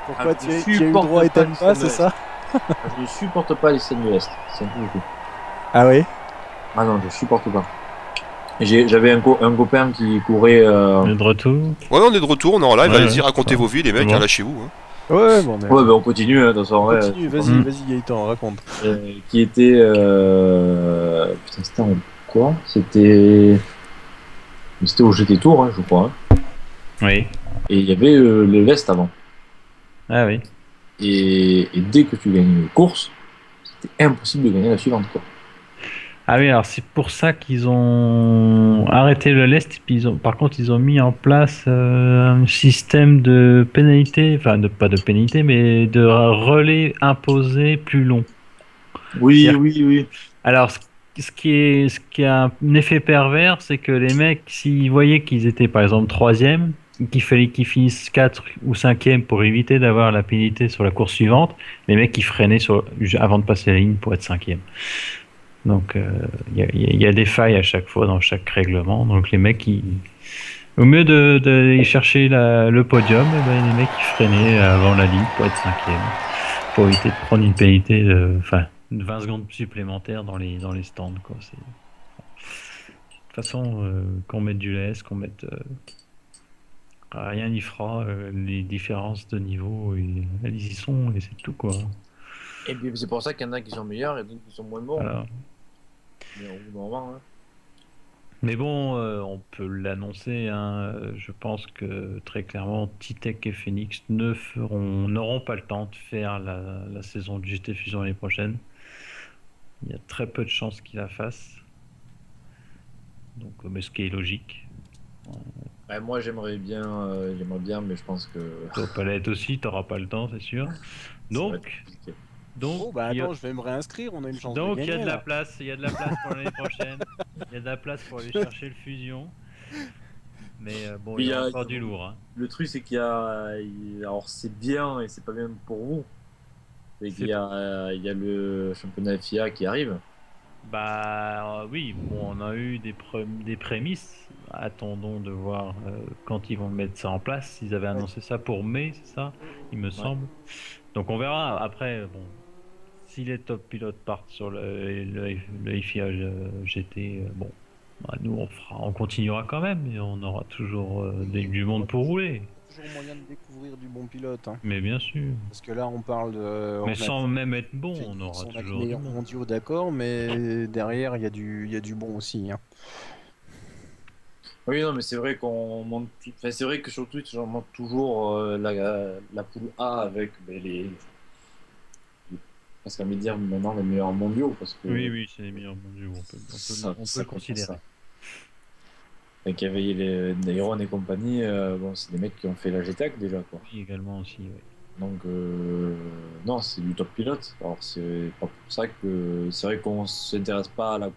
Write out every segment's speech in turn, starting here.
Pourquoi tu as eu le droit et t'aimes pas, c'est ça? Je ne supporte pas les scènes de l'Est. C'est un peu beaucoup. Ah oui? Ah non, je supporte pas. J'avais un copain qui courait. On est de retour. Ouais, on est de retour, on est en live. Ouais, Allez-y, ouais, racontez ça vos va. vies, les mecs, C'est bon. lâchez-vous. Hein. Ouais, bon, mais... Ouais, on continue, hein, de toute façon. On continue, vas-y, Mm. vas-y Gaëtan, raconte. Qui était. Putain, c'était en quoi? C'était au GT Tour, hein, je crois. Hein. Oui. Et il y avait le Lest avant. Ah oui. Et dès que tu gagnais une course, c'était impossible de gagner la suivante, quoi. Ah oui, alors c'est pour ça qu'ils ont arrêté le lest. Puis par contre, ils ont mis en place un système de pénalité, enfin pas de pénalité, mais de relais imposé plus long. Oui, oui. Alors, ce qui a un effet pervers, c'est que les mecs, s'ils voyaient qu'ils étaient par exemple troisième, qu'il fallait qu'ils finissent 4 ou 5e pour éviter d'avoir la pénalité sur la course suivante, les mecs ils freinaient avant de passer la ligne pour être 5e. Donc il y a des failles à chaque fois dans chaque règlement. Donc les mecs, au mieux de chercher le podium, eh ben, les mecs ils freinaient avant la ligne pour être 5e, pour éviter de prendre une pénalité de 20 secondes supplémentaires dans les stands. Quoi. De toute façon, qu'on mette du laisse, qu'on mette... rien n'y fera. Les différences de niveau, elles y sont et c'est tout. Quoi. Et puis c'est pour ça qu'il y en a qui sont meilleurs et d'autres qui sont moins bons. Voilà. Mais au bout d'un moment, hein. Mais bon, on peut l'annoncer. Hein, je pense que très clairement, T-Tech et Phoenix n'auront pas le temps de faire la saison du GT Fusion l'année prochaine. Il y a très peu de chances qu'ils la fassent. Donc, mais ce qui est logique. Ouais, moi j'aimerais bien, mais je pense que. Tu vas pas l'être aussi, t'auras pas le temps, c'est sûr. Donc, Oh bah attends, je vais me réinscrire, on a une chance de gagner. Donc il y a de la place, il y a de la place pour l'année prochaine. Il y a de la place pour aller chercher le fusion. Mais bon, il y a encore du lourd. Hein. Le truc c'est qu'il y a, alors c'est bien et c'est pas bien pour vous. C'est qu'il y a le championnat FIA qui arrive. Bah oui, bon, on a eu des prémices. Attendons de voir quand ils vont mettre ça en place. Ils avaient annoncé ça pour mai, c'est ça, il me semble. Donc on verra. Après, bon, si les top pilotes partent sur le FIA GT, bon, bah, nous on continuera quand même et on aura toujours du monde pour rouler. Toujours moyen de découvrir du bon pilote. Hein. Mais bien sûr. Parce que là, on parle de. Mais sans même être bon, on aura toujours toujours les du monde. mondiaux, d'accord, mais derrière, il y a du bon aussi. Hein. Oui, non, mais c'est vrai qu'on monte. Enfin, c'est vrai que sur Twitch, j'en monte toujours la poule A avec parce qu'à me dire maintenant les meilleurs mondiaux. Parce que Oui, c'est les meilleurs mondiaux, on peut le considérer. Donc, il y avait les Neyron et compagnie, bon, c'est des mecs qui ont fait la GTAC déjà, quoi. Oui, également aussi, oui. Donc, non, c'est du top pilote. Alors, c'est pas pour ça que. C'est vrai qu'on s'intéresse pas à la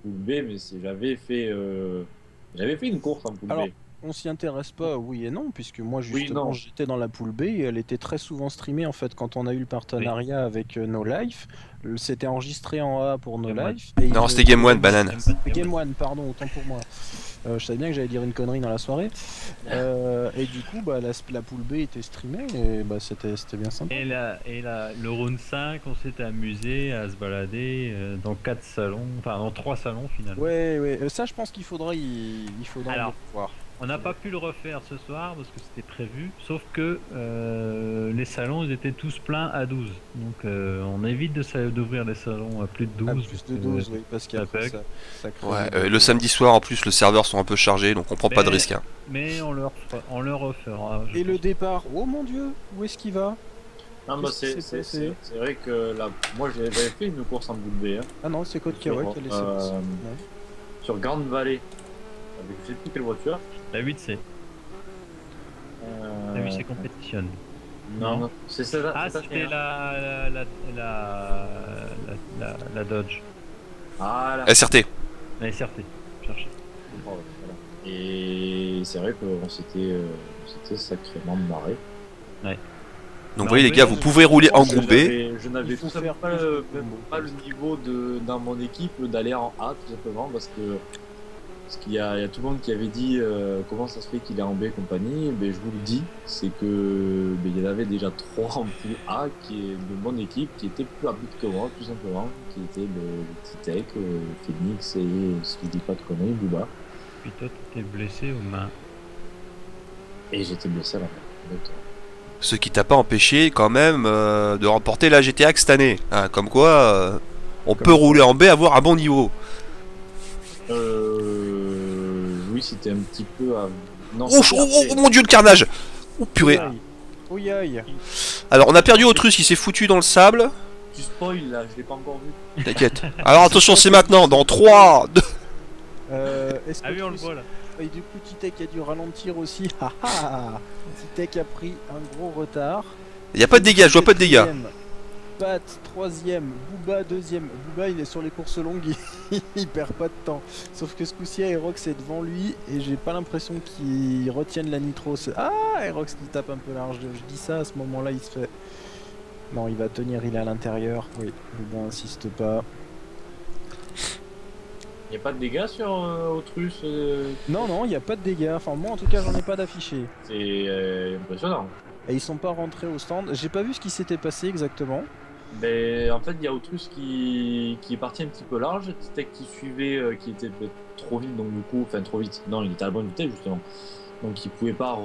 poule B, mais j'avais fait une course en poule B. On s'y intéresse pas, oui et non, puisque moi justement j'étais dans la poule B et elle était très souvent streamée en fait quand on a eu le partenariat avec No Life. C'était enregistré en A pour No Life. Non, c'était Game One, banane. Game One, pardon, autant pour moi. Je savais bien que j'allais dire une connerie dans la soirée. Et du coup, bah, la poule B était streamée et bah, c'était bien sympa. Et le round 5, on s'était amusé à se balader dans 4 salons, enfin dans 3 salons finalement. Ouais, ça je pense qu'il faudra Alors, le voir. On n'a pas pu le refaire ce soir parce que c'était prévu, sauf que les salons ils étaient tous pleins à 12. Donc on évite d'ouvrir les salons à plus de 12. À plus de 12, oui, parce qu'après ça crée... Ouais, le samedi soir en plus, les serveurs sont un peu chargés, donc on prend pas de risque. Hein. Mais on le refera. Et le départ, oh mon dieu, où est-ce qu'il va? Non, bah, c'est vrai que moi j'avais fait une course en boule B. Hein. Ah non, c'est Code Kawa qui a laissé sur Grande Vallée. Avec je sais plus quelle voiture. La 8C. La 8C Competition. Non. C'est ça. Ah, c'était la Dodge. Ah, la SRT. La SRT. Cherchez. Voilà. Et c'est vrai qu'on s'était sacrément marré. Ouais. Donc vous voyez les gars, vous pouvez rouler en groupe B. Je n'avais tout simplement pas le niveau dans mon équipe d'aller en A tout simplement parce que Parce qu'il y a tout le monde qui avait dit comment ça se fait qu'il est en B et compagnie. Ben, je vous le dis, c'est que ben, il y en avait déjà 3 en poule A qui est de mon équipe qui étaient plus rapides que moi, tout simplement. Qui étaient le Titek, Phoenix et, si je dis pas de conneries, Booba. Puis toi, tu t'es blessé aux mains. Et j'étais blessé à la main. Ce qui t'a pas empêché quand même de remporter la GTA cette année. Hein, comme quoi, on peut rouler en B, avoir un bon niveau. Oui, c'était un petit peu à... Non, Oh mon dieu, le carnage! Oh purée! Ouïe aïe. Alors, on a perdu Autrus, il s'est foutu dans le sable. Tu spoil là, je l'ai pas encore vu. T'inquiète. Alors attention, c'est maintenant, dans 3, 2... Est-ce que Ah oui, on le voit là. Et du coup, Titek a dû ralentir aussi. Titek a pris un gros retard. Il y a pas de dégâts, je vois pas de dégâts. Pat, 3ème, Booba 2ème. Booba il est sur les courses longues, il perd pas de temps. Sauf que ce coup-ci, Aerox est devant lui et j'ai pas l'impression qu'il retienne la nitro. Ah, Aerox qui tape un peu large. Je dis ça, à ce moment-là, il se fait. Non, il va tenir, il est à l'intérieur. Oui, Booba insiste pas. Il n'y a pas de dégâts sur Autrus Non, il n'y a pas de dégâts. Enfin, moi en tout cas, j'en ai pas d'affiché. C'est impressionnant. Et ils sont pas rentrés au stand. J'ai pas vu ce qui s'était passé exactement. Ben, en fait, il y a Autrus qui est parti un petit peu large, Titek qui suivait, qui était trop vite, donc du coup, enfin trop vite, non, il était à la bonne vitesse justement, donc il pouvait pas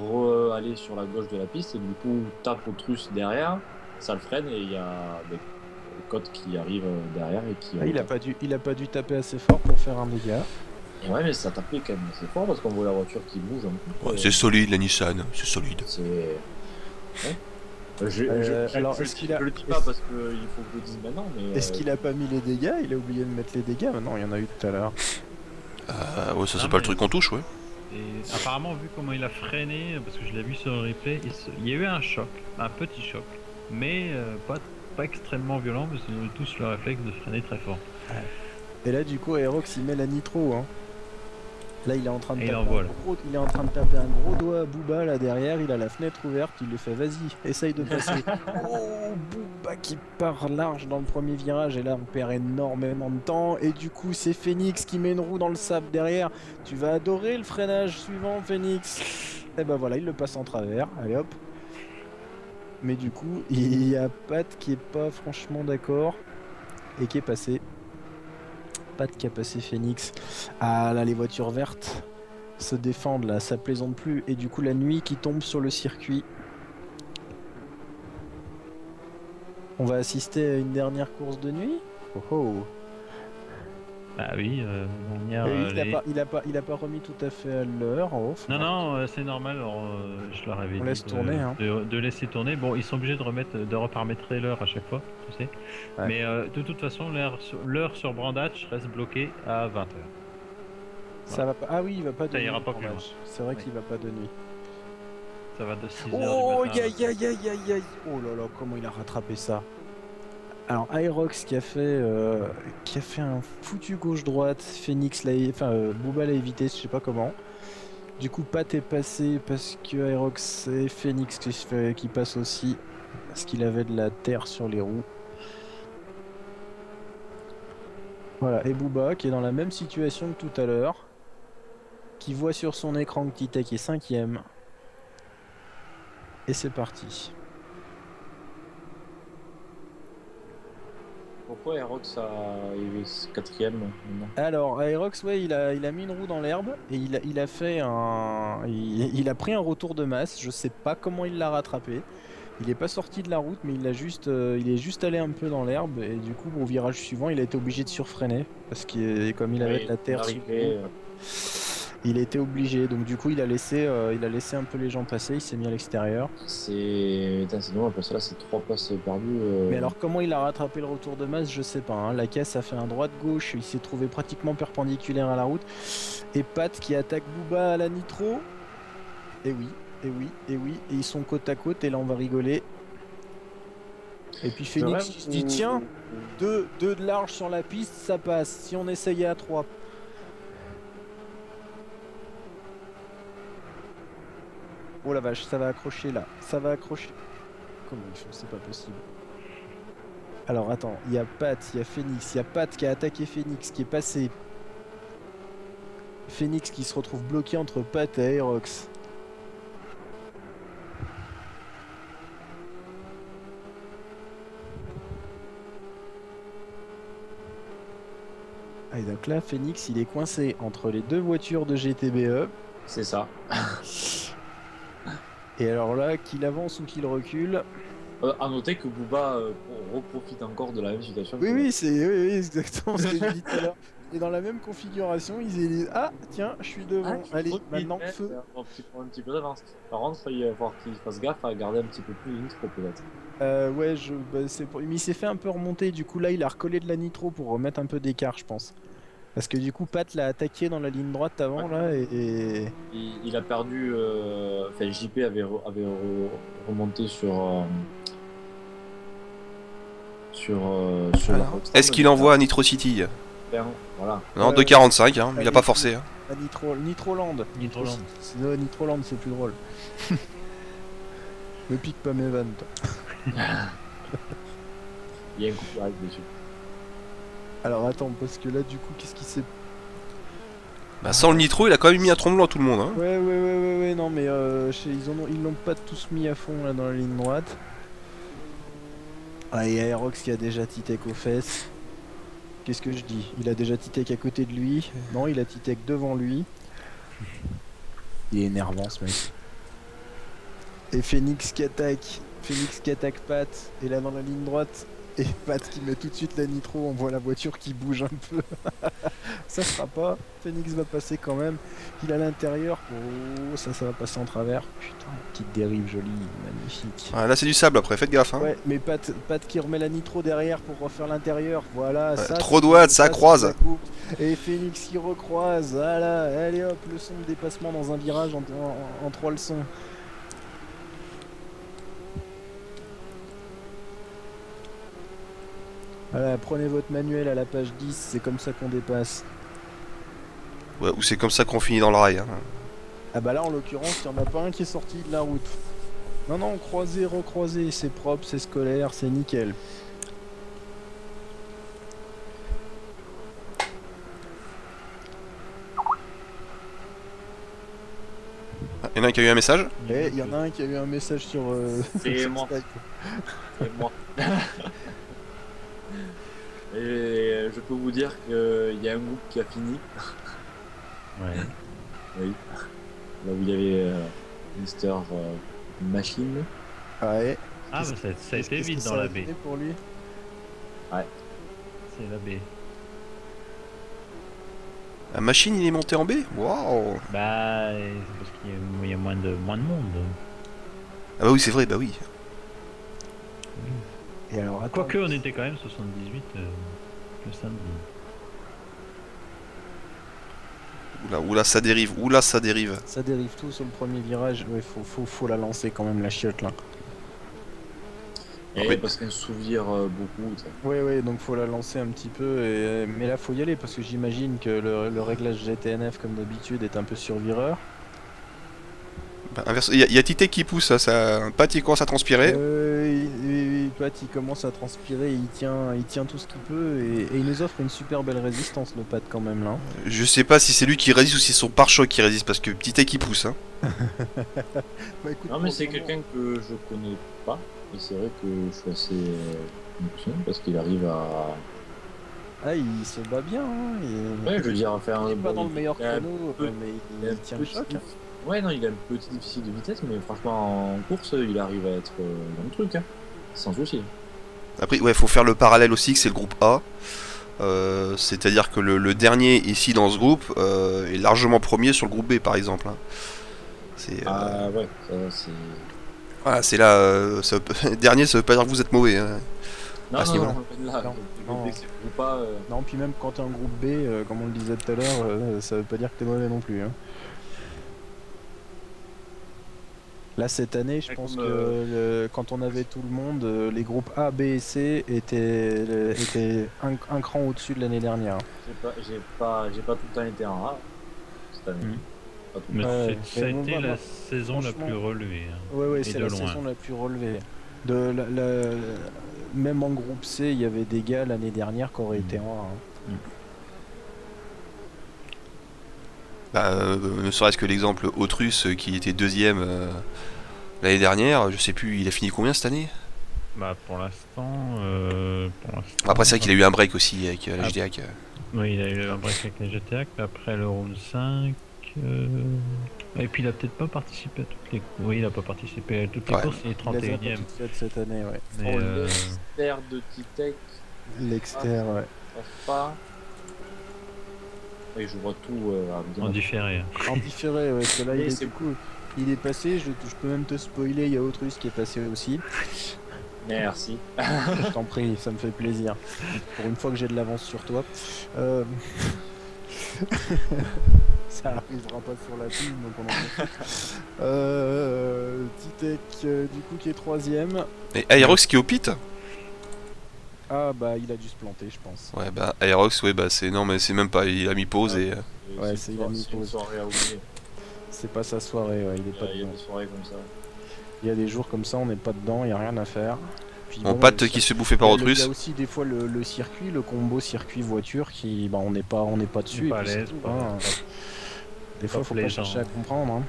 aller sur la gauche de la piste, et du coup, tape Autrus derrière, ça le freine, et il y a des côtes qui arrivent derrière et qui. Il a pas dû taper assez fort pour faire un dégât. Et ouais, mais ça tapait quand même assez fort parce qu'on voit la voiture qui bouge un peu. Ouais, c'est solide la Nissan, c'est solide. C'est. Ouais. Je le dis pas parce qu'il faut que je le dise maintenant, mais... Est-ce qu'il a pas mis les dégâts? Il a oublié de mettre les dégâts. Non, il y en a eu tout à l'heure. Ouais, ça c'est pas le truc qu'on touche, ouais. Et apparemment, vu comment il a freiné, parce que je l'ai vu sur le replay, il y a eu un choc, un petit choc, mais pas extrêmement violent, parce qu'ils ont eu tous le réflexe de freiner très fort. Et là, du coup, Aerox il met la nitro. Hein. Là, il est en train de taper un gros doigt à Booba là derrière. Il a la fenêtre ouverte. Il lui fait vas-y, essaye de passer. Oh, Booba qui part large dans le premier virage. Et là, on perd énormément de temps. Et du coup, c'est Phoenix qui met une roue dans le sable derrière. Tu vas adorer le freinage suivant, Phoenix. Et ben voilà, il le passe en travers. Allez hop. Mais du coup, il y a Pat qui est pas franchement d'accord et qui est passé. Pat qui a passé Phoenix. Ah là, les voitures vertes se défendent là, ça plaisante plus. Et du coup, la nuit qui tombe sur le circuit. On va assister à une dernière course de nuit. Oh oh. Ah oui, il a pas remis tout à fait à l'heure. Oh, non, c'est normal. Je leur avais dit tourner, hein. de laisser tourner. Bon, ils sont obligés de reparamétrer l'heure à chaque fois, tu sais. Ouais. Mais de toute façon, l'heure sur Brandach reste bloquée à 20h. Ça va pas. Ah oui, il va pas de nuit. Ça ira pas plus loin. C'est vrai qu'il va pas de nuit. Ça va de 6h. Oh, aïe. Oh là là, comment il a rattrapé ça. Alors Aerox qui a fait un foutu gauche-droite, Phoenix Booba l'a évité, je sais pas comment. Du coup Pat est passé parce que Aerox et Phoenix qui passent aussi parce qu'il avait de la terre sur les roues. Voilà, et Booba qui est dans la même situation que tout à l'heure, qui voit sur son écran que Titek est 5ème. Et c'est parti. Pourquoi Aerox est 4ème maintenant? Alors Aerox, ouais, il a mis une roue dans l'herbe et il a fait il a pris un retour de masse. Je sais pas comment il l'a rattrapé. Il est pas sorti de la route, mais il est juste allé un peu dans l'herbe et du coup au virage suivant, il a été obligé de surfreiner parce que comme il avait de la terre sur lui, il a été obligé. Donc du coup, il a laissé un peu les gens passer. Il s'est mis à l'extérieur. C'est dommage parce que là, c'est 3 places perdues. Mais alors, comment il a rattrapé le retour de masse, je sais pas. Hein. La caisse a fait un droite-gauche. Il s'est trouvé pratiquement perpendiculaire à la route. Et Pat qui attaque Booba à la nitro. Et oui. Et ils sont côte à côte. Et là, on va rigoler. Et puis Phoenix se dit tiens, 2 de large sur la piste, ça passe. Si on essayait à 3. Oh la vache, ça va accrocher là. Ça va accrocher. Comment ils font? C'est pas possible. Alors attends, il y a Pat, il y a Phoenix, il y a Pat qui a attaqué Phoenix, qui est passé. Phoenix qui se retrouve bloqué entre Pat et Aerox. Et donc là, Phoenix, il est coincé entre les deux voitures de GTBE. C'est ça. Et alors là, qu'il avance ou qu'il recule. À noter que Booba reprofite encore de la même situation. Oui, c'est exactement ce que je dis tout à l'heure. Et dans la même configuration, ils disent ah tiens, je suis devant. Allez, maintenant feu. Un petit peu d'avance. Par contre, il va falloir qu'il fasse gaffe à garder un petit peu plus de nitro peut-être. Ouais, mais il s'est fait un peu remonter. Du coup, là, il a recollé de la nitro pour remettre un peu d'écart, je pense. Parce que du coup, Pat l'a attaqué dans la ligne droite avant là et... Il a perdu. Enfin, JP avait remonté sur la route. Est-ce qu'il envoie à Nitro City? Voilà. Non, 2,45, hein, il a pas forcé. Hein. À Nitroland. Nitroland, c'est plus drôle. Me pique pas mes vannes, toi. Il y a un coup de règle dessus. Alors attends, parce que là, du coup, qu'est-ce qui s'est... Bah, sans le nitro, il a quand même mis un tromblon à tout le monde. Hein. Ouais, non, mais ils l'ont pas tous mis à fond là dans la ligne droite. Ah, et Aerox qui a déjà Titek aux fesses. Qu'est-ce que je dis? Il a déjà Titek à côté de lui. Non, il a Titek devant lui. Il est énervant ce mec. Et Phoenix qui attaque Pat. Et là dans la ligne droite. Et Pat qui met tout de suite la nitro. On voit la voiture qui bouge un peu. Ça fera pas. Phoenix va passer quand même. Il est à l'intérieur. Oh, ça va passer en travers. Putain, petite dérive jolie, magnifique. Ah, là, c'est du sable après, faites gaffe. Hein. Ouais, mais Pat qui remet la nitro derrière pour refaire l'intérieur. Voilà, ouais, ça. Trop de watts, ça croise. Et Phoenix qui recroise. Voilà, allez hop, leçon de dépassement dans un virage en 3 leçons. Voilà, prenez votre manuel à la page 10, c'est comme ça qu'on dépasse. Ouais, ou c'est comme ça qu'on finit dans le rail. Hein. Ah bah là, en l'occurrence, il n'y en a pas un qui est sorti de la route. Non, croisé, recroisé, c'est propre, c'est scolaire, c'est nickel. Il y en a un qui a eu un message. Et il y en a un qui a eu un message sur... C'est moi. C'est moi. Et je peux vous dire qu'il y a un groupe qui a fini. Ouais. Oui. Là où il y avait Mister Machine. Ouais. Ah, bah ça a été vite dans la baie. Pour lui. Ouais. C'est la baie. La machine, il est monté en B. Waouh. Bah, c'est parce qu'il y a moins de monde. Ah bah oui, c'est vrai, bah oui. Et alors, Quoique, on était quand même 78 le samedi. Oula, ça dérive, ça dérive. Ça dérive tout sur le premier virage. Ouais, faut la lancer quand même, la chiotte là. Et oui. parce qu'elle s'ouvre beaucoup. Ouais, donc faut la lancer un petit peu. Mais là, faut y aller parce que j'imagine que le réglage GTNF, comme d'habitude, est un peu survireur. Bah, il y a Tité qui pousse, ça. Pat, il commence à transpirer. Pat, il commence à transpirer, il tient tout ce qu'il peut et il nous offre une super belle résistance, le Pat, quand même là. Je sais pas si c'est lui qui résiste ou si c'est son pare-choc qui résiste parce que Tité qui pousse. Hein. Bah, écoute, Non, mais c'est quelqu'un que je connais pas. Et c'est vrai que je suis assez impressionné parce qu'il arrive à. Ah, il se bat bien, hein. Ouais, je veux dire, faire Il un. est pas dans le meilleur chrono, peu- mais il tient le choc. Hein. Ouais, non, il a un petit déficit de vitesse, mais franchement, en course, il arrive à être dans le truc, hein. Sans souci. Après, ouais, faut faire le parallèle aussi que c'est le groupe A. C'est-à-dire que le dernier ici dans ce groupe est largement premier sur le groupe B par exemple. Hein. Ah ouais, ça c'est. Voilà, c'est là. Dernier, ça veut pas dire que vous êtes mauvais. Hein. Non, À ce non, niveau-là. là, Non. c'est ou pas. Non, puis même quand t'es un groupe B, comme on le disait tout à l'heure, ça veut pas dire que t'es mauvais non plus. Hein. Là, cette année, je pense que quand on avait tout le monde, les groupes A, B et C étaient un cran au-dessus de l'année dernière. J'ai pas tout le temps été en A cette année. Pas tout le Mais temps. Ouais, ça a mais bon, été bah, la saison la franchement- plus relevée. Hein. Ouais, Et c'est de la loin. saison la plus relevée. Même en groupe C, il y avait des gars l'année dernière qui auraient été en A. Hein. Ne serait-ce que l'exemple Autrus qui était deuxième l'année dernière, je sais plus, il a fini combien cette année? Bah pour l'instant. Après c'est vrai qu'il a eu un break aussi avec la GTAC. Oui, il a eu un break avec la GTAC, mais après le round 5. Et puis il a peut-être pas participé à toutes les courses. Oui, il a pas participé à toutes les courses, il est 31ème. Il les a pas toutes faites cette année, ouais. Mais, L'Exter de Titech. L'Exter, ouais. Pas. Et je vois tout en différé. En différé, ouais, parce que là, il est passé, je peux même te spoiler, il y a Autrus qui est passé aussi. Merci. Je t'en prie, ça me fait plaisir. Pour une fois que j'ai de l'avance sur toi. Ça arrivera pas sur la pub, donc on en Titech, du coup, qui est 3ème. Et Aerox qui est au pit? Ah bah il a dû se planter, je pense. Ouais, bah Aerox, ouais, bah c'est non, mais c'est même pas, il a mis pause et. Ouais, il a mis pause. Soirée à oublier. C'est pas sa soirée, ouais, il est pas dedans. Il y a des soirées comme ça. Il y a des jours comme ça, on n'est pas dedans, il y a rien à faire. Puis Bon, Pat qui se fait bouffer par Autrus. Il y a aussi des fois le circuit, le combo circuit-voiture qui, bah, on n'est pas dessus. Pas à l'aise, des fois, faut pas chercher à comprendre. Hein.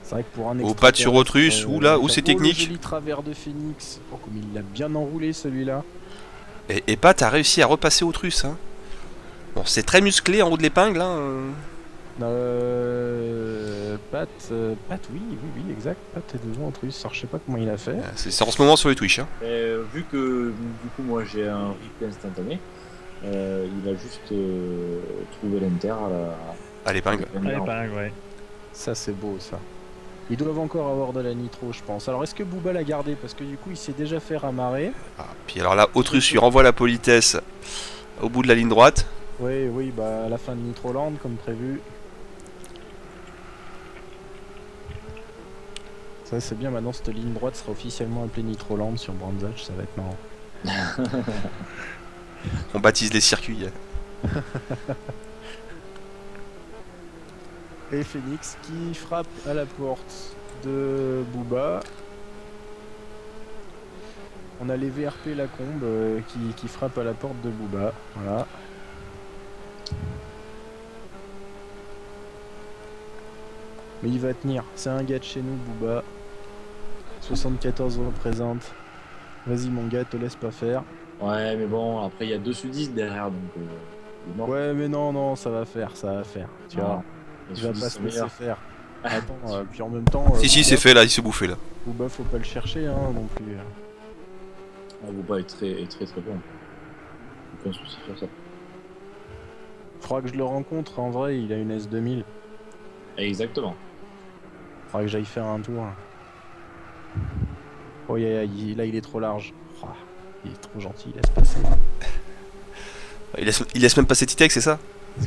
C'est vrai que pour un Au Pat sur Autrus, où c'est technique. Le joli travers de Phoenix. Oh, comme il l'a bien enroulé celui-là. Et Pat a réussi à repasser Autrus. Hein. Bon, c'est très musclé en haut de l'épingle. Hein. Pat, oui, exact. Pat est devant Autrus. Alors, je sais pas comment il a fait. C'est en ce moment sur les Twitch. Hein. Vu que du coup moi j'ai un replay instantané, il a juste trouvé l'enter à l'épingle. Ouais. Ça c'est beau ça. Ils doivent encore avoir de la nitro, je pense. Alors est-ce que Booba l'a gardé? Parce que du coup il s'est déjà fait ramarrer. Ah, puis alors là, Autrus lui renvoie la politesse au bout de la ligne droite. Oui, bah à la fin de Nitroland comme prévu. Ça c'est bien, maintenant cette ligne droite sera officiellement appelée Nitroland sur Brands Hatch, ça va être marrant. On baptise les circuits. Et Phoenix qui frappe à la porte de Booba. On a les VRP Lacombe qui frappent à la porte de Booba. Voilà. Mais il va tenir. C'est un gars de chez nous, Booba. 74 représente. Vas-y mon gars, te laisse pas faire. Ouais, mais bon, après il y a 2 sudistes derrière, donc ouais, mais non, ça va faire. Tu vois, il va pas se laisser faire. Attends, puis en même temps... si, c'est fait là, il s'est bouffé là. Booba, faut pas le chercher, hein, non plus. Booba est très bon. Aucun souci sur ça. Faudra que je le rencontre, en vrai, il a une S2000. Exactement. Faudra que j'aille faire un tour. Oh, là, il est trop large. Oh, il est trop gentil, il laisse passer. Il laisse même passer Titech, c'est ça?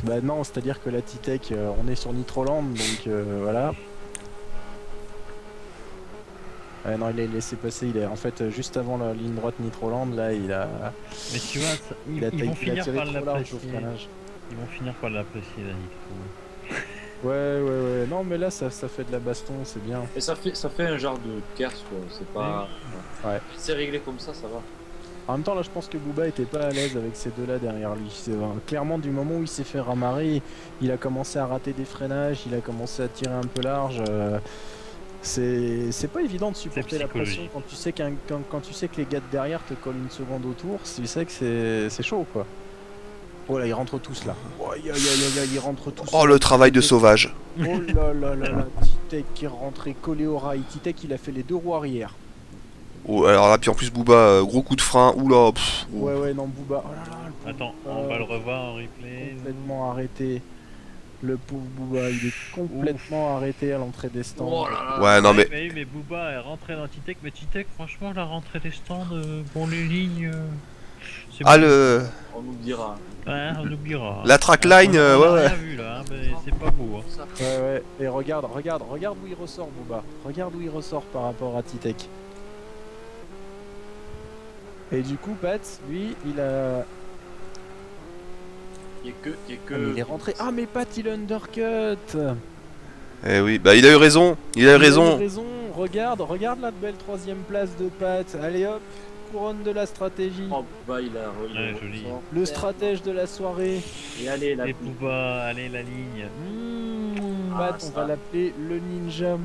Bah non, c'est-à-dire que la Titech, on est sur Nitroland, donc voilà. Non, il a laissé passer, il est en fait juste avant la ligne droite Nitroland, là il a... Mais tu vois, ils vont finir par l'apprécier. Ils vont finir par l'apprécier la Nitro. Ouais, non mais là ça fait de la baston, c'est bien. Et ça fait un genre de kers quoi, c'est pas... Ouais. C'est réglé comme ça va. En même temps là je pense que Booba était pas à l'aise avec ces deux là derrière lui. Clairement du moment où il s'est fait ramarrer, il a commencé à rater des freinages, il a commencé à tirer un peu large. C'est pas évident de supporter la pression quand tu sais quand tu sais que les gars de derrière te collent une seconde autour, tu sais que c'est chaud quoi. Oh là, ils rentrent tous là. Oh, ils rentrent tous. Oh, le travail de sauvage. Oh là, Titech qui est rentré collé au rail. Titech, il a fait les 2 roues arrière. Oh, alors là, puis en plus, Booba, gros coup de frein. Oula. Ouais, non, Booba. Oh là là, attends, on va le revoir en replay. Complètement arrêté. Le pauvre Booba, il est complètement arrêté à l'entrée des stands. Oh là là. Ouais, non, mais. Mais Booba est rentré dans Titech. Mais Titech, franchement, la rentrée des stands, bon, les lignes. Ah, bon. On oubliera. Ouais, on oubliera. La trackline, on a ouais. Rien vu là, mais c'est pas beau. Hein. Ouais. Et regarde où il ressort, Booba. Regarde où il ressort par rapport à Titech. Et du coup, Pat, lui, il a. Il y a que... il est rentré. Ah, mais Pat, il undercut. Eh oui, bah il a eu raison. Il a eu raison. Regarde la belle 3ème place de Pat. Allez hop. couronne de la stratégie. Oh, bah il a joli. Le stratège de la soirée. Et allez, la Et Booba, allez la ligne. Matt, on ça. va l'appeler le ninja.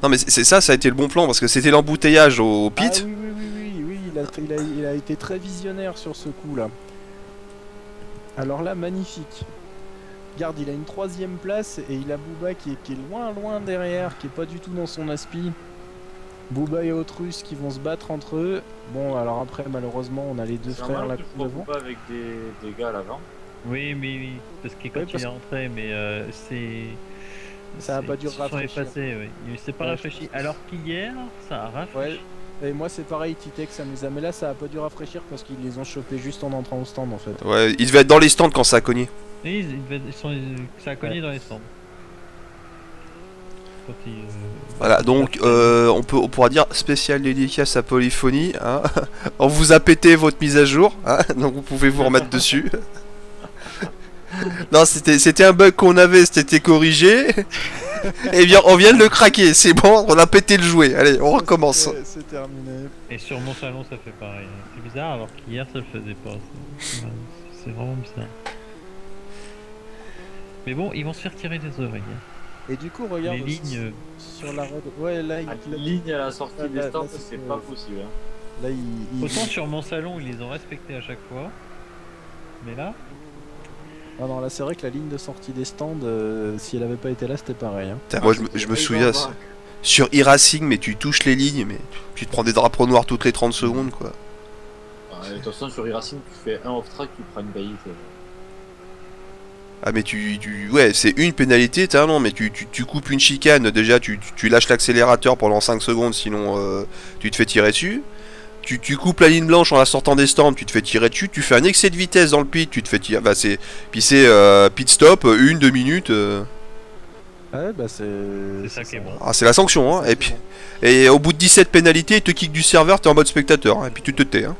Non mais c'est ça, ça a été le bon plan parce que c'était l'embouteillage au pit. Ah, oui, il a été très visionnaire sur ce coup là. Alors là, magnifique. Regarde, il a une 3ème place et il a Booba qui est loin derrière, qui est pas du tout dans son aspi. Booba et Autrus qui vont se battre entre eux. Bon, alors après, malheureusement, on a les deux frères là devant. Pas avec des gars à l'avant. Oui, parce que quand il est rentré, mais ça a pas dû rafraîchir. Oui. Il s'est pas rafraîchi. Alors qu'hier, ça a rafraîchi. Ouais. Et moi c'est pareil, Titec ça nous a... Mais là ça a pas dû rafraîchir parce qu'ils les ont chopés juste en entrant au stand en fait. Ouais, il devait être dans les stands quand ça a cogné. Oui, ça a cogné dans les stands. Voilà, donc on pourra dire spécial dédicace à Polyphonie. Hein. On vous a pété votre mise à jour, hein, donc vous pouvez vous remettre dessus. Non, c'était un bug qu'on avait, c'était corrigé. Et bien, on vient de le craquer, c'est bon, on a pété le jouet. Allez, on recommence. C'est terminé. Et sur mon salon, ça fait pareil. C'est bizarre, alors qu'hier, ça le faisait pas. C'est vraiment bizarre. Mais bon, ils vont se faire tirer des oreilles. Et du coup, regarde les lignes. sur la road. Ouais, là, la ligne à la sortie des stands, c'est pas possible. Hein. Là, Autant sur mon salon, ils les ont respectés à chaque fois. Mais là. Ah non, là, c'est vrai que la ligne de sortie des stands, si elle avait pas été là, c'était pareil. Hein. Moi, je me souviens sur e-racing, mais tu touches les lignes, mais tu te prends des drapeaux noirs toutes les 30 secondes, quoi. De toute façon, sur e-racing, tu fais un off-track, tu prends une pénalité. Ah mais ouais, c'est une pénalité, non, mais tu coupes une chicane, déjà tu lâches l'accélérateur pendant 5 secondes, sinon tu te fais tirer dessus. Tu coupes la ligne blanche en la sortant des stands, tu te fais tirer dessus. Tu fais un excès de vitesse dans le pit, tu te fais tirer. Bah c'est pit stop, 1-2 minutes. Ouais, bah c'est ça qui est bon. Ah, c'est la sanction, hein. Et au bout de 17 pénalités, il te kick du serveur, t'es en mode spectateur, hein, et puis tu te tais. Hein.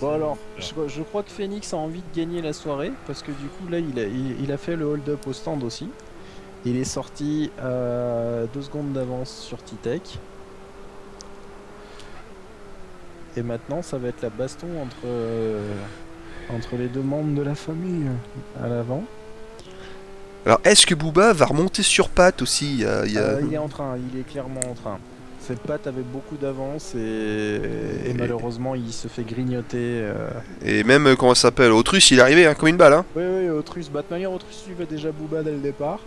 Bon alors, je crois que Phoenix a envie de gagner la soirée parce que du coup là il a fait le hold-up au stand aussi. Il est sorti 2 secondes d'avance sur Titec. Et maintenant ça va être la baston entre les deux membres de la famille à l'avant. Alors est-ce que Booba va remonter sur Pat aussi Il est en train, il est clairement en train. Cette patte avait beaucoup d'avance et malheureusement il se fait grignoter. Et même, comment ça s'appelle, Autrus il est arrivé hein, comme une balle. Hein. Oui, Autrus, de manière Autrus suivait déjà Booba dès le départ.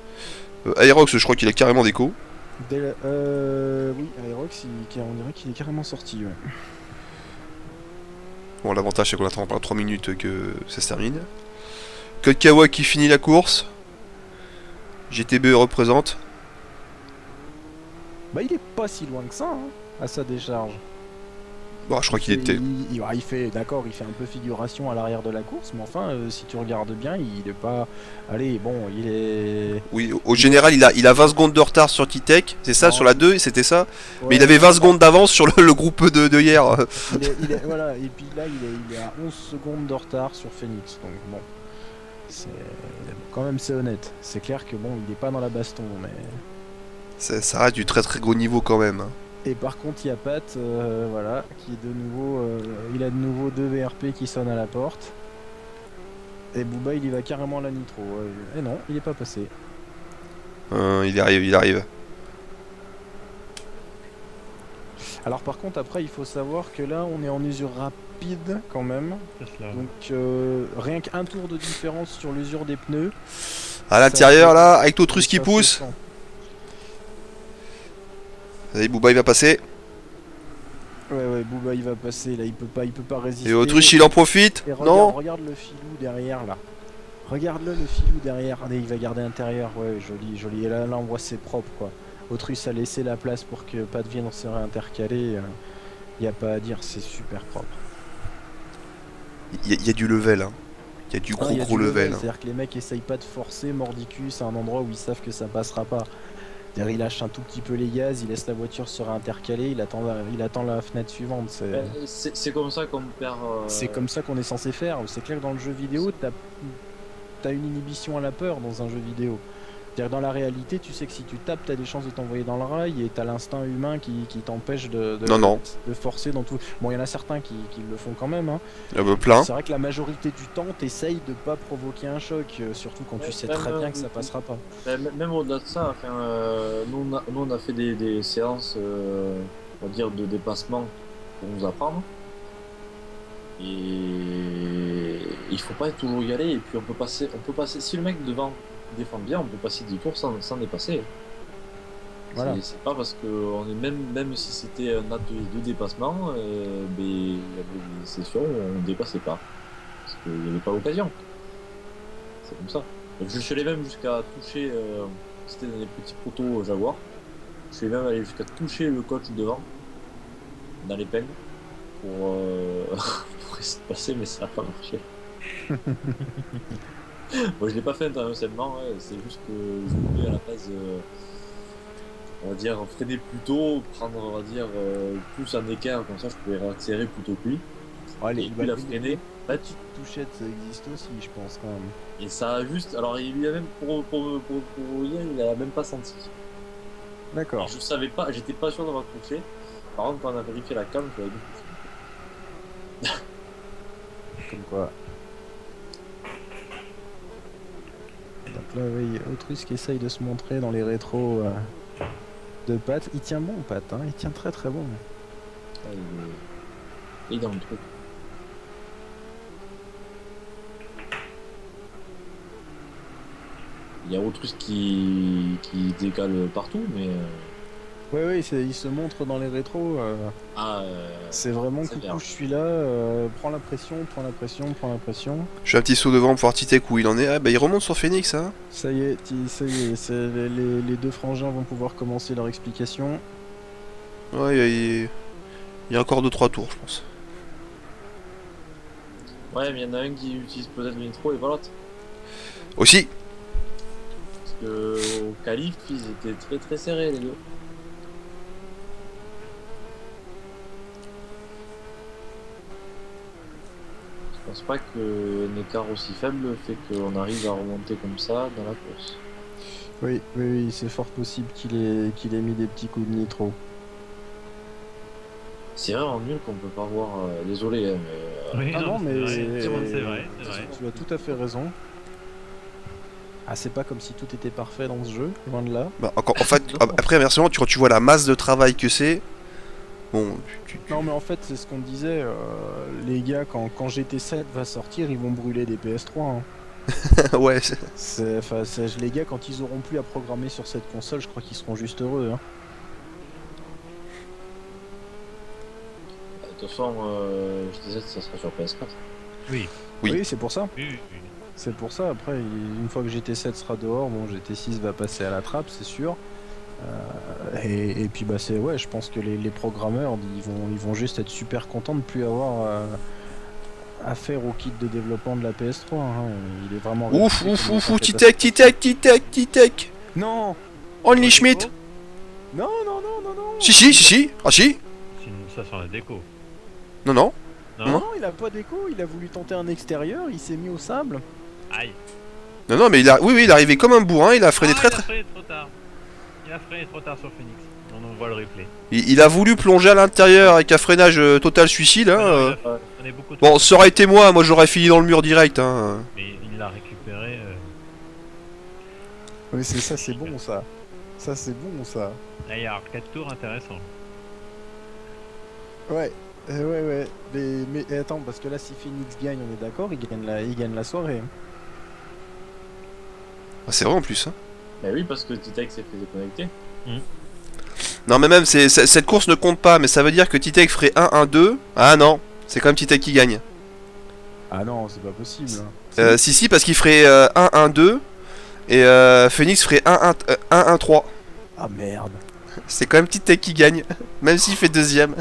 Aerox, je crois qu'il a carrément déco. Oui, Aerox, on dirait qu'il est carrément sorti. Ouais. Bon, l'avantage c'est qu'on attend pas 3 minutes que ça se termine. Code Kawa qui finit la course. GTB représente. Bah il est pas si loin que ça hein, à sa décharge. Bon, je crois qu'il était. Il fait, d'accord, il fait un peu figuration à l'arrière de la course, mais enfin, si tu regardes bien, il est pas. Allez, bon, il est. Oui, au général, il a 20 secondes de retard sur Titec, c'est ça, sur la 2, c'était ça. Ouais, mais il avait 20 secondes d'avance sur le groupe de hier. Voilà, et puis là, il est à 11 secondes de retard sur Phoenix, donc bon. Quand même, c'est honnête. C'est clair que bon, il est pas dans la baston, mais. Ça reste du très très gros niveau quand même. Et par contre, il y a Pat, voilà, qui est de nouveau, il a de nouveau 2 VRP qui sonnent à la porte. Et Booba, il y va carrément à la nitro. Et non, il est pas passé. Il arrive. Alors par contre, après, il faut savoir que là, on est en usure rapide quand même. Donc rien qu'un tour de différence sur l'usure des pneus. À l'intérieur là, avec l'Autrus qui pousse. Allez, Booba il va passer. Ouais, Booba il va passer là, il peut pas résister. Et Autrus il en profite. Non. Regarde le filou derrière là. Regarde-le le filou derrière. Allez, il va garder intérieur. Ouais, joli. Et là on voit c'est propre quoi. Autrus a laissé la place pour que Pat vienne se réintercaler. Y a pas à dire, c'est super propre. Il y a du level hein. Il y a du gros level. Hein. C'est-à-dire que les mecs essayent pas de forcer mordicus à un endroit où ils savent que ça passera pas. Il lâche un tout petit peu les gaz, il laisse la voiture se réintercaler, il attend la fenêtre suivante. C'est comme ça qu'on perd. C'est comme ça qu'on est censé faire. C'est clair que dans le jeu vidéo, t'as une inhibition à la peur dans un jeu vidéo. C'est-à-dire dans la réalité, tu sais que si tu tapes, t'as des chances de t'envoyer dans le rail et t'as l'instinct humain qui t'empêche Non. de forcer dans tout. Bon, il y en a certains qui le font quand même. Hein. Plein. C'est vrai que la majorité du temps, t'essayes de pas provoquer un choc, surtout quand tu sais très bien que ça passera pas. Même au-delà de ça, enfin, nous on a fait des séances, on va dire, de dépassement pour nous apprendre. Et il faut pas toujours y aller. Et puis on peut passer. Si le mec devant défend bien, on peut passer 10 tours sans dépasser. Voilà. C'est pas parce que on est même si c'était un atelier de dépassement, il y avait des sessions où on dépassait pas parce qu'il n'y avait pas l'occasion. C'est comme ça. Donc je suis allé même jusqu'à toucher. C'était dans les petits poteaux Jaguar. Je suis même allé jusqu'à toucher le coach devant dans l'épingle pour essayer de passer, mais ça n'a pas marché. Bon, je l'ai pas fait intentionnellement, c'est juste que je voulais à la base, on va dire, freiner plus tôt, prendre, on va dire, plus un écart, comme ça je pouvais réaccélérer plutôt que lui. Ouais, et puis la freiner. La petite touchette, ça existe aussi, je pense, quand même. Et ça a juste. Alors, il a même, pour vous dire, il a même pas senti. D'accord. Je savais pas, j'étais pas sûr d'avoir touché. Par contre, quand on a vérifié la cam, je l'avais touché. Comme quoi. Donc là, oui, Autrus qui essaye de se montrer dans les rétros de Pat. Il tient bon, Pat, hein, il tient très très bon. Ah, il est dans le truc. Il y a Autrus qui décale partout, mais. Oui, il se montre dans les rétros. C'est vraiment coucou, je suis là, prends la pression. Je fais un petit saut devant pour voir Titek où il en est. Ah bah il remonte sur Phoenix, hein. Ça y est, les deux frangins vont pouvoir commencer leur explication. Ouais, il y a encore 2-3 tours, je pense. Ouais, mais il y en a un qui utilise peut-être le nitro et pas l'autre. Aussi. Parce que au qualif, ils étaient très très serrés les deux. Je pense pas qu'un écart aussi faible fait qu'on arrive à remonter comme ça dans la course. Oui, c'est fort possible qu'il ait mis des petits coups de nitro. C'est vraiment nul qu'on peut pas voir. Désolé, hein, mais. Oui, non, mais c'est vrai. Tu as tout à fait raison. Ah, c'est pas comme si tout était parfait dans ce jeu, loin de là. Bah, en fait, après, inversement, quand tu vois la masse de travail que c'est. Bon, Non, mais en fait, c'est ce qu'on disait. Les gars, quand GT7 va sortir, ils vont brûler des PS3. Hein. Ouais. Les gars, quand ils auront plus à programmer sur cette console, je crois qu'ils seront juste heureux. Hein. De toute façon, GT7 ça sera sur PS4. Oui, c'est pour ça. Oui. C'est pour ça. Après, une fois que GT7 sera dehors, bon, GT6 va passer à la trappe, c'est sûr. Et puis bah je pense que les programmeurs ils vont juste être super contents de plus avoir affaire au kit de développement de la PS3. Hein. Il est vraiment. Ouf, Titek. Non. Only Schmidt. Non. Si. Ah si. Ça sur la déco. Non. Non, il a pas d'écho. Il a voulu tenter un extérieur. Il s'est mis au sable. Aïe. Non, mais il est arrivé comme un bourrin. Il a freiné très. Il a freiné trop tard sur Phoenix. On voit le replay. Il a voulu plonger à l'intérieur avec un freinage total suicide. Hein. Bon, ça aurait été moi j'aurais fini dans le mur direct. Hein. Mais il l'a récupéré. Oui, c'est ça, c'est bon ça. Ça, c'est bon ça. Il y a 4 tours intéressants. Ouais. Mais attends, parce que là, si Phoenix gagne, on est d'accord, il gagne la soirée. Ah, c'est vrai en plus. Hein. Bah oui, parce que Titek s'est fait déconnecter. Non, mais même, cette course ne compte pas, mais ça veut dire que Titek ferait 1-1-2. Ah non, c'est quand même Titek qui gagne. Ah non, c'est pas possible. Hein. Si, parce qu'il ferait 1-1-2 et Phoenix ferait 1-1-3. Ah merde. C'est quand même Titek qui gagne, même s'il fait deuxième.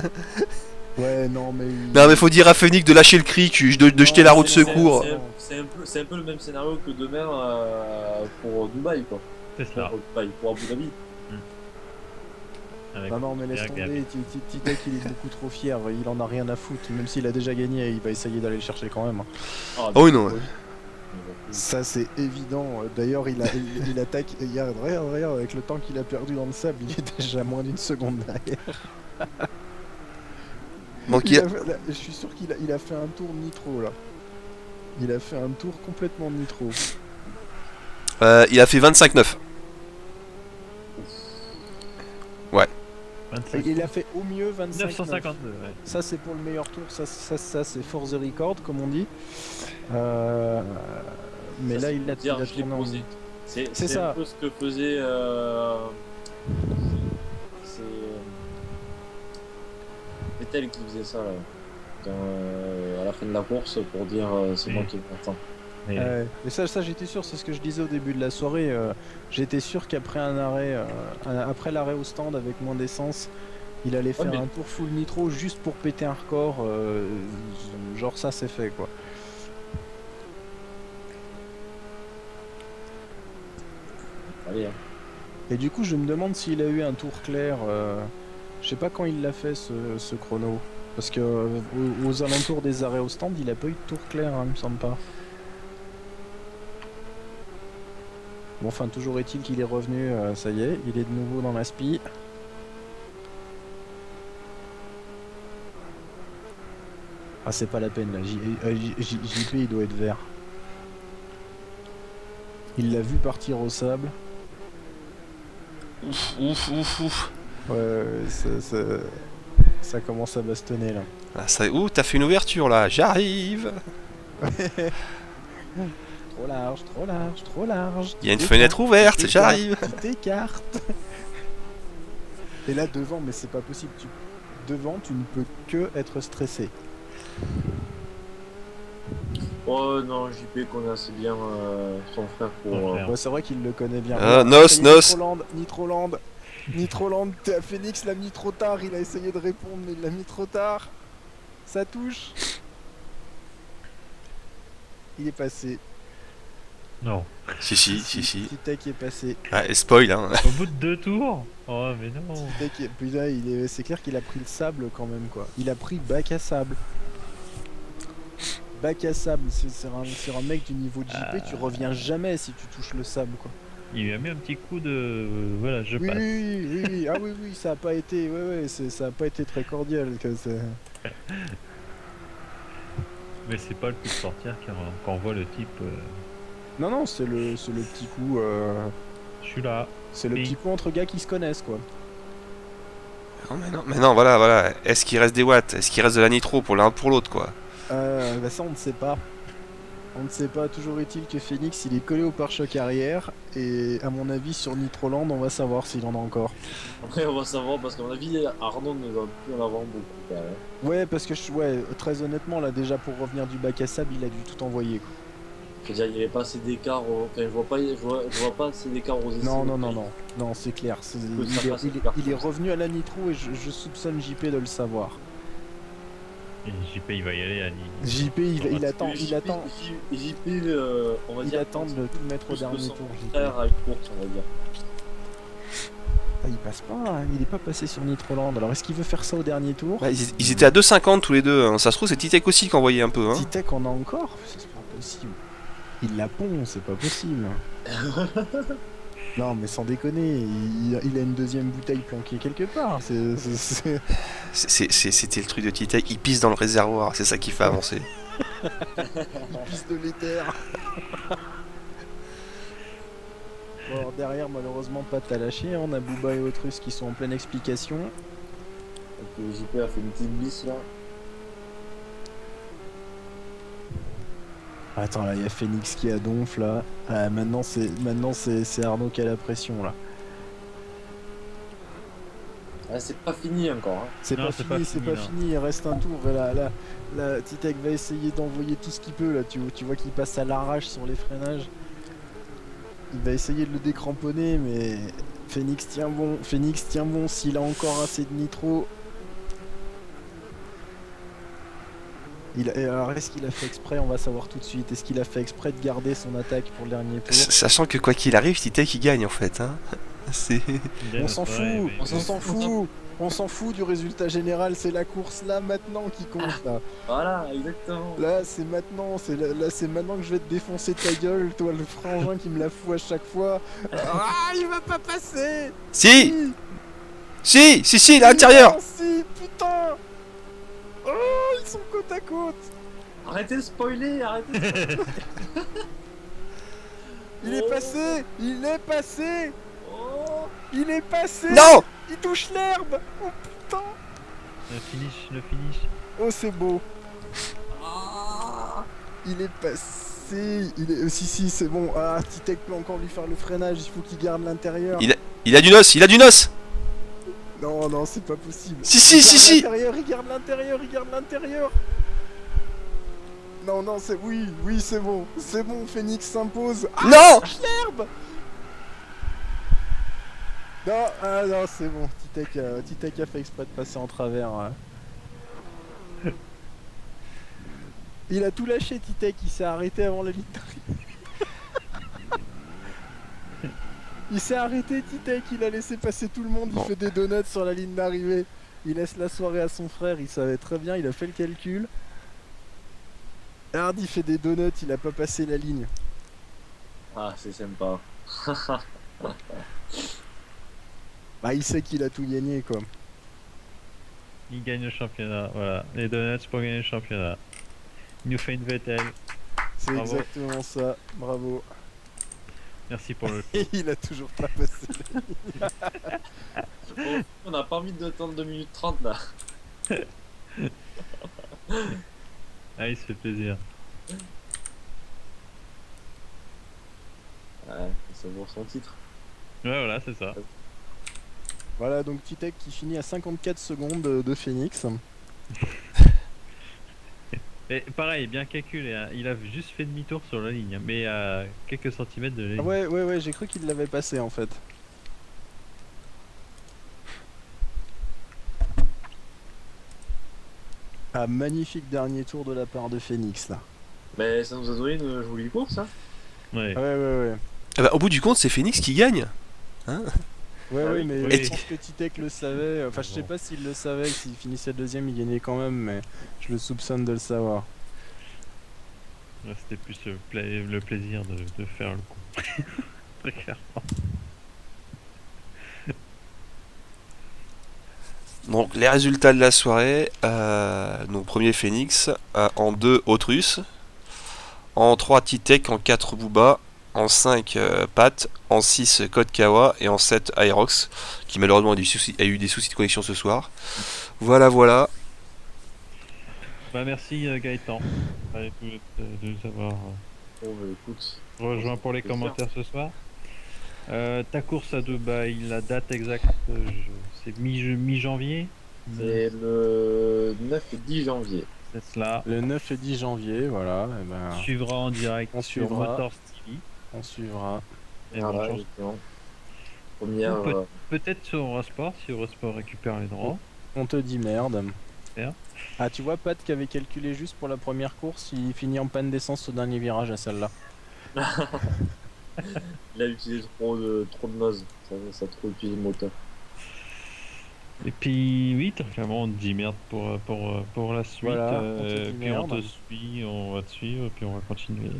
Ouais, non, mais. Non, mais faut dire à Phoenix de lâcher le cri, de jeter la roue de secours. C'est un peu le même scénario que demain pour Dubaï, quoi. C'est ça. Pour Abu Dhabi. Non, mais laisse tomber. Titek, il est beaucoup trop fier. Il en a rien à foutre. Même s'il a déjà gagné, il va essayer d'aller le chercher quand même. Ah oui, non. Ça c'est évident. D'ailleurs il attaque. Regarde, avec le temps qu'il a perdu dans le sable, il est déjà moins d'une seconde derrière. Donc Je suis sûr qu'il a fait un tour nitro là. Il a fait un tour complètement nitro. il a fait 25-9. Ouais. 25. Il a fait au mieux 25. 952, ouais. Ça c'est pour le meilleur tour. Ça c'est for the record comme on dit. Mais Ça, là il a dire, je l'ai tourné en- posé. C'est ça. un peu ce que faisait. C'est Vettel qui faisait ça là. À la fin de la course pour dire c'est moi qui ai le temps. Mais Et ça j'étais sûr, c'est ce que je disais au début de la soirée. J'étais sûr qu'après un arrêt, après l'arrêt au stand avec moins d'essence, il allait faire mais- un tour full nitro juste pour péter un record. Genre ça c'est fait quoi. Allez, hein. Et du coup je me demande s'il a eu un tour clair. Je sais pas quand il l'a fait ce chrono. Parce que aux alentours des arrêts au stand, il a pas eu de tour clair, hein, il me semble pas. Bon, enfin, toujours est-il qu'il est revenu, ça y est, il est de nouveau dans la SPI. Ah, c'est pas la peine là, JP il doit être vert. Il l'a vu partir au sable. Ouf. Ouais, ça commence à bastonner là. Ah, ça... Ouh, t'as fait une ouverture là, j'arrive. Trop large, trop large, trop large. Il y a une Tu fenêtre t'écartes, ouverte, tu j'arrive. t'écartes, Tu t'écartes. Et là devant, mais c'est pas possible. Devant, tu ne peux que être stressé. Oh non, JP connaît assez bien son frère pour. Son frère. Ouais, c'est vrai qu'il le connaît bien. Nos. Nitroland, Phoenix l'a mis trop tard, il a essayé de répondre, mais il l'a mis trop tard. Ça touche. Il est passé. non. Si. Titech est passé. Ah, et spoil, hein. Au bout de 2 tours. Oh mais non. Puis là, c'est clair qu'il a pris le sable quand même quoi. Il a pris bac à sable. Bac à sable, c'est un mec du niveau de JP, tu reviens jamais si tu touches le sable quoi. Il lui a mis un petit coup de voilà, je Oui, passe. oui, ah oui, ça a pas été, ça a pas été très cordial. Mais c'est pas le coup de sortir quand on voit le type. Non, c'est le petit coup, Je suis là. c'est le Oui. petit coup entre gars qui se connaissent quoi. Mais non, voilà. Est-ce qu'il reste des watts? Est-ce qu'il reste de la nitro pour l'un pour l'autre, quoi? Bah ça on ne sait pas. On ne sait pas, toujours est-il que Phoenix il est collé au pare-choc arrière et à mon avis sur Nitroland on va savoir s'il en a encore. Après, on va savoir parce qu'à mon avis, Arnaud ne va plus en avoir beaucoup. Quand même. Ouais parce que très honnêtement là déjà pour revenir du bac à sable il a dû tout envoyer quoi. C'est-à-dire, il n'y avait pas assez d'écart. Enfin, je vois pas assez d'écart aux essais. Non c'est clair. Il est revenu à la Nitro et je soupçonne JP de le savoir. Et JP il va y aller à JP il attend. JP, on va Il dire. attend de le mettre au plus que dernier son tour. JP. frère à une course, on va dire. Ah, il passe pas, hein, il est pas passé sur Nitroland. Alors est-ce qu'il veut faire ça au dernier tour? Bah, ils étaient à 2,50 tous les deux, hein. Ça se trouve, c'est Titech aussi qui envoyait un peu, hein. Titech en a encore? C'est pas possible. Il la pond, c'est pas possible. Non mais sans déconner, il a une deuxième bouteille planquée quelque part. C'était le truc de Titech, il pisse dans le réservoir, c'est ça qui fait avancer. Il pisse de l'éther. Bon, alors derrière malheureusement pas de lâché, on a Booba et Autrus qui sont en pleine explication. Donc, JP a fait une petite bisse là. Attends là, il y a Phoenix qui a donf là. Ah, maintenant c'est Arnaud qui a la pression là. Ah, c'est pas fini encore. Hein. C'est Non, pas c'est fini, pas c'est fini, pas non. fini, il reste un tour. Là, Titech va essayer d'envoyer tout ce qu'il peut là. Tu vois qu'il passe à l'arrache sur les freinages. Il va essayer de le décramponner, mais Phoenix tient bon. S'il a encore assez de nitro. Alors est-ce qu'il a fait exprès? On va savoir tout de suite. Est-ce qu'il a fait exprès de garder son attaque pour le dernier tour? Sachant que quoi qu'il arrive, Titech il gagne en fait, hein. On s'en fout, on s'en fout du résultat général, c'est la course là maintenant qui compte là. Voilà, exactement. Là c'est maintenant, c'est maintenant que je vais te défoncer ta gueule, toi le frangin qui me la fout à chaque fois. Ah, il va pas passer. Si, à l'intérieur. Si, putain. Oh, ils sont côte à côte. Arrêtez de spoiler, Il est passé, il est passé. Oh. Il est passé. Non. Il touche l'herbe. Oh putain. Le finish. Oh c'est beau. Ah. Il est passé. Il est. Si c'est bon. Ah, Titek peut encore lui faire le freinage. Il faut qu'il garde l'intérieur. Il a du noce. Non, c'est pas possible. Si. Il garde l'intérieur. Non, c'est oui, c'est bon. C'est bon, Phoenix s'impose. Ah, Non. l'herbe. Non, c'est bon. Titek a fait exprès de passer en travers. Il a tout lâché, Titek. Il s'est arrêté avant la ligne d'arrivée. Il s'est arrêté, Titek. Il a laissé passer tout le monde. Il fait des donuts sur la ligne d'arrivée. Il laisse la soirée à son frère. Il savait très bien. Il a fait le calcul. Hardy fait des donuts. Il a pas passé la ligne. Ah, c'est sympa. Bah, il sait qu'il a tout gagné, quoi. Il gagne le championnat, voilà. Les donuts pour gagner le championnat. Il nous fait une Vettel. C'est Bravo. exactement ça. Bravo. Merci pour le. Et il a toujours pas passé la ligne. On n'a pas envie de attendre 2 minutes 30 là. Ah, il se fait plaisir. Ouais, c'est pour son titre. Ouais, voilà, c'est ça. Voilà, donc Titek qui finit à 54 secondes de Phoenix. Et pareil, bien calculé, hein. Il a juste fait demi-tour sur la ligne, mais à quelques centimètres de la ligne. Ah ouais, j'ai cru qu'il l'avait passé en fait. Ah, magnifique dernier tour de la part de Phoenix là. Mais ça nous a donné une jolie course, hein. Ouais. Ouais. Ah bah, au bout du compte, c'est Phoenix qui gagne. Ouais, mais oui. je pense que Titek le savait. Enfin, je sais pas s'il le savait, que s'il finissait deuxième, il gagnait quand même, mais je le soupçonne de le savoir. Ouais, c'était plus le plaisir de faire le coup. Très clairement. Donc les résultats de la soirée, donc premier Phoenix, en 2 Autrus, en 3 Titek, en 4 Booba, en 5 Pat, en 6 Kodkawa et en 7 Aerox, qui malheureusement a eu des soucis de connexion ce soir. Voilà. Bah merci Gaëtan de nous avoir Bon, bah écoute. rejoint pour les Plaisir. commentaires ce soir. Ta course à Dubaï, la date exacte, c'est mi-janvier. C'est le 9 et 10 janvier. C'est cela. Le 9 et 10 janvier, voilà. Et ben, On suivra en direct On sur suivra. Motors TV. on suivra. Et Voilà, bonne chance. exactement. Première. Peut-être sur Eurosport, si Eurosport récupère les droits. On te dit merde. Merde. Ah, tu vois, Pat qui avait calculé juste pour la première course, il finit en panne d'essence au dernier virage à celle-là. Il a utilisé trop de nose. Ça a trop utilisé le moteur. Et puis oui, très clairement on te dit merde pour la suite. Voilà, on te dit puis on merde. te suit, on va te suivre, puis on va continuer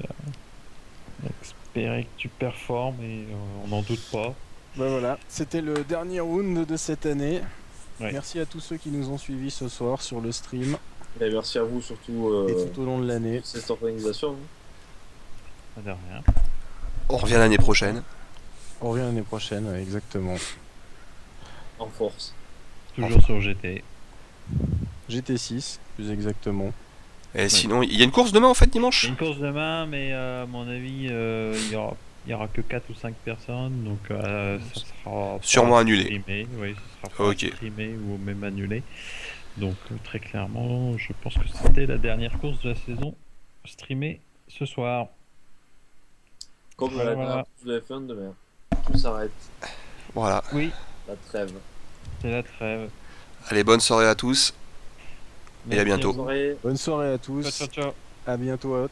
à espérer que tu performes et on n'en doute pas. Bah voilà, c'était le dernier round de cette année. Ouais. Merci à tous ceux qui nous ont suivis ce soir sur le stream Et merci à vous surtout et tout au long de l'année. pour cette organisation. Pas de rien. On revient l'année prochaine. On revient l'année prochaine, ouais, exactement. En force. Toujours sur GT. GT6, plus exactement. Et sinon, il y a une course demain en fait, Il y dimanche. a une course demain, mais à mon avis, il y aura que 4 ou 5 personnes, donc ça sera Sûrement pas annulé. streamé. Oui, ça sera pas Ok. streamé ou même annulé. Donc très clairement, je pense que c'était la dernière course de la saison streamée ce soir. Comme Voilà, la voilà. dernière course de F1 demain. Tout s'arrête. Voilà. Oui, La trêve. c'est la trêve. Allez, bonne soirée à tous. Et à Merci bientôt. vous. Bonne soirée. Bonne soirée à tous, Ciao, ciao, ciao. à bientôt.